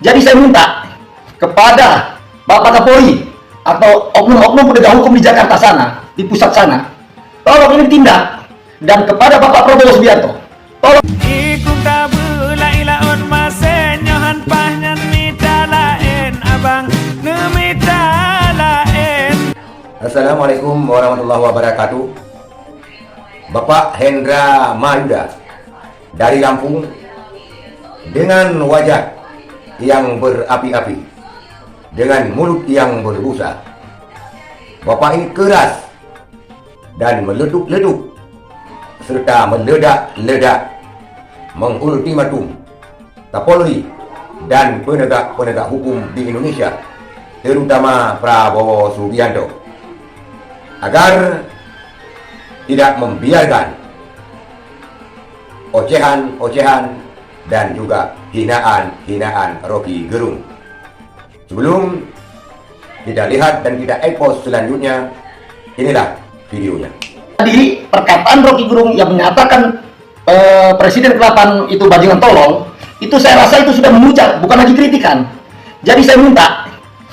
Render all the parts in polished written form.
Jadi saya minta kepada Bapak Kapolri atau oknum-oknum penegak hukum di Jakarta sana, di pusat sana, tolong ini ditindak. Dan kepada Bapak Prabowo Subianto, tolong. Assalamualaikum warahmatullahi wabarakatuh. Bapak Hendra Mayuda dari Lampung dengan wajah yang berapi-api, dengan mulut yang berbusa. Bapak ini keras dan meleduk-leduk serta meledak-ledak mengultimatum Kapolri dan penegak-penegak hukum di Indonesia, terutama Prabowo Subianto, agar tidak membiarkan ocehan-ocehan dan juga hinaan-hinaan Rocky Gerung. Sebelum kita lihat dan kita expose selanjutnya, inilah videonya. Tadi perkataan Rocky Gerung yang menyatakan Presiden ke-8 itu bajingan tolol, itu saya rasa itu sudah memuja, bukan lagi kritikan. Jadi saya minta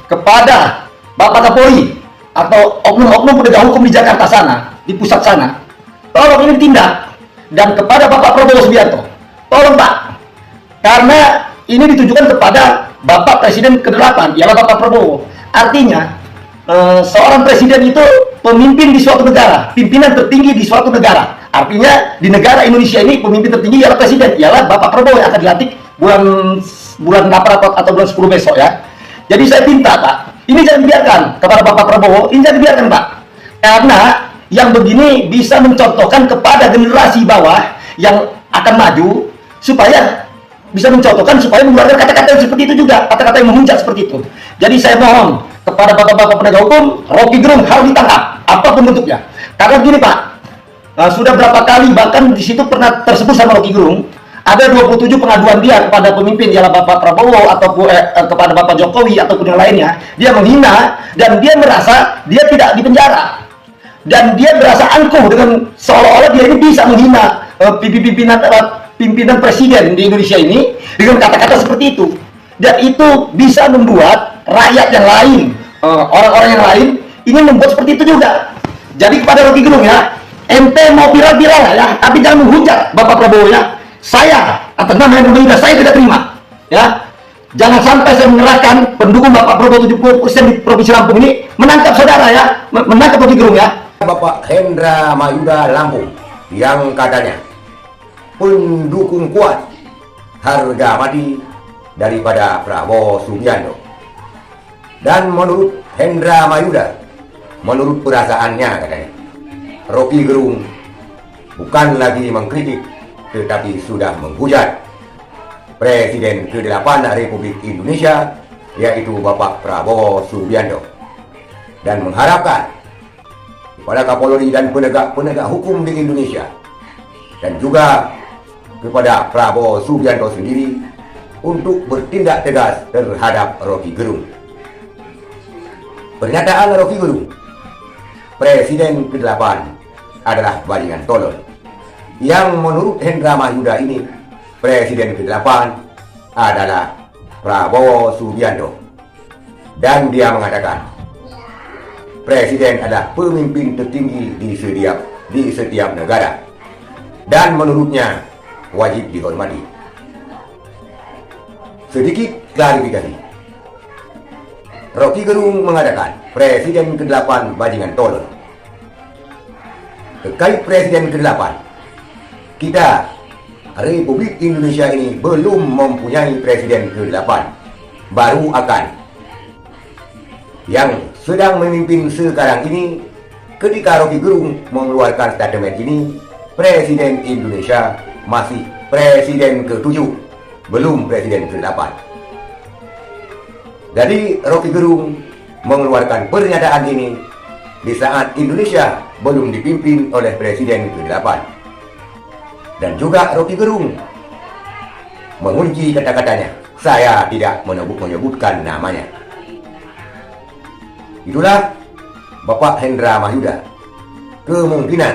kepada Bapak Kapolri atau oknum-oknum penegak hukum di Jakarta sana, di pusat sana, tolong ini ditindak. Dan kepada Bapak Prabowo Subianto, tolong Pak, karena ini ditujukan kepada Bapak Presiden ke-8, ialah Bapak Prabowo. Artinya seorang presiden itu pemimpin di suatu negara, pimpinan tertinggi di suatu negara. Artinya di negara Indonesia ini pemimpin tertinggi ialah presiden, ialah Bapak Prabowo yang akan dilantik bulan 8 atau bulan 10 besok ya. Jadi saya minta Pak, ini jangan dibiarkan kepada Bapak Prabowo, ini jangan dibiarkan Pak. Karena yang begini bisa mencontohkan kepada generasi bawah yang akan maju, supaya bisa mencontohkan supaya mengeluarkan kata-kata yang seperti itu juga, kata-kata yang menghujat seperti itu. Jadi saya mohon kepada bapak-bapak penegak hukum, Rocky Gerung harus ditangkap, apapun bentuknya. Karena begini Pak, sudah berapa kali bahkan di situ pernah tersebut sama Rocky Gerung, ada 27 pengaduan dia kepada pemimpin, ialah Bapak Prabowo ataupun kepada Bapak Jokowi ataupun yang lainnya. Dia menghina dan dia merasa dia tidak dipenjara. Dan dia berasa angkuh dengan seolah-olah dia ini bisa menghina pimpinan presiden di Indonesia ini dengan kata-kata seperti itu. Dan itu bisa membuat rakyat yang lain, orang-orang yang lain ingin membuat seperti itu juga. Jadi kepada Rocky Gerung ya, ente mau viral-viral ya, tapi jangan menghujat Bapak Prabowo ya. Saya atas nama yang berbeda, saya tidak terima ya. Jangan sampai saya mengerahkan pendukung Bapak Prabowo 70% di Provinsi Lampung ini menangkap saudara ya, menangkap Rocky Gerung ya. Bapak Hendra Mayuda Lampung yang katanya pendukung kuat harga mati daripada Prabowo Subianto. Dan menurut Hendra Mayuda, menurut perasaannya katanya, Rocky Gerung bukan lagi mengkritik tetapi sudah menghujat Presiden ke-8 Republik Indonesia, yaitu Bapak Prabowo Subianto, dan mengharapkan kepada Kapolri dan penegak hukum di Indonesia, dan juga kepada Prabowo Subianto sendiri untuk bertindak tegas terhadap Rocky Gerung. Pernyataan Rocky Gerung, Presiden ke-8 adalah bajingan tolol, yang menurut Hendra Mayuda ini Presiden ke-8 adalah Prabowo Subianto. Dan dia mengatakan Presiden adalah pemimpin tertinggi di setiap negara, dan menurutnya wajib dihormati. Sedikit klarifikasi. Rocky Gerung mengatakan Presiden ke-8 bajingan tolol. Terkait Presiden ke-8, kita Republik Indonesia ini belum mempunyai Presiden ke-8, baru akan. Yang sedang memimpin sekarang ini, ketika Rocky Gerung mengeluarkan statement ini, Presiden Indonesia masih Presiden ke-7, belum Presiden ke-8. Jadi Rocky Gerung mengeluarkan pernyataan ini di saat Indonesia belum dipimpin oleh Presiden ke-8. Dan juga Rocky Gerung mengunci kata-katanya, saya tidak menyebutkan namanya. Itulah Bapak Hendra Mayuda. Kemungkinan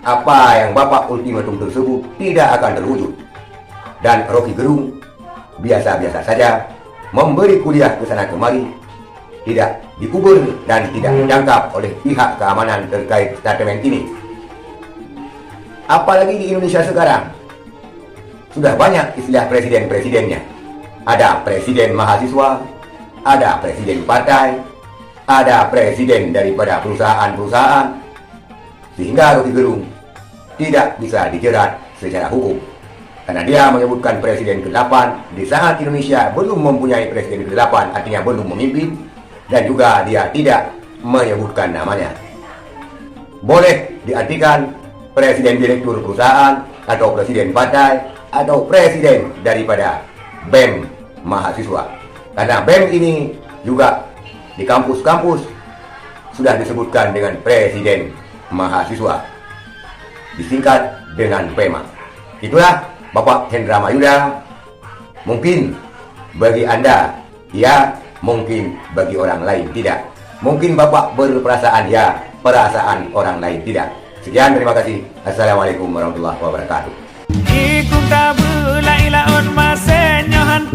apa yang Bapak ultimatum tersebut tidak akan terwujud, dan Rocky Gerung biasa-biasa saja, memberi kuliah ke sana kemari, tidak dikubur dan tidak ditangkap oleh pihak keamanan terkait statement ini. Apalagi di Indonesia sekarang, sudah banyak istilah presiden-presidennya. Ada presiden mahasiswa, ada presiden partai, ada presiden daripada perusahaan-perusahaan, sehingga Rocky Gerung tidak bisa dijerat secara hukum. Karena dia menyebutkan presiden ke-8 di saat Indonesia belum mempunyai presiden ke-8, artinya belum memimpin, dan juga dia tidak menyebutkan namanya. Boleh diartikan presiden direktur perusahaan, atau presiden partai, atau presiden daripada BEM mahasiswa. Karena BEM ini juga di kampus-kampus sudah disebutkan dengan presiden mahasiswa, disingkat dengan PEMA. Itulah Bapak Hendra Mayuda. Mungkin bagi Anda ya, mungkin bagi orang lain tidak. Mungkin Bapak berperasaan ya, perasaan orang lain tidak. Sekian, terima kasih. Assalamualaikum warahmatullahi wabarakatuh. Ikut kabul la ilaun masenyohan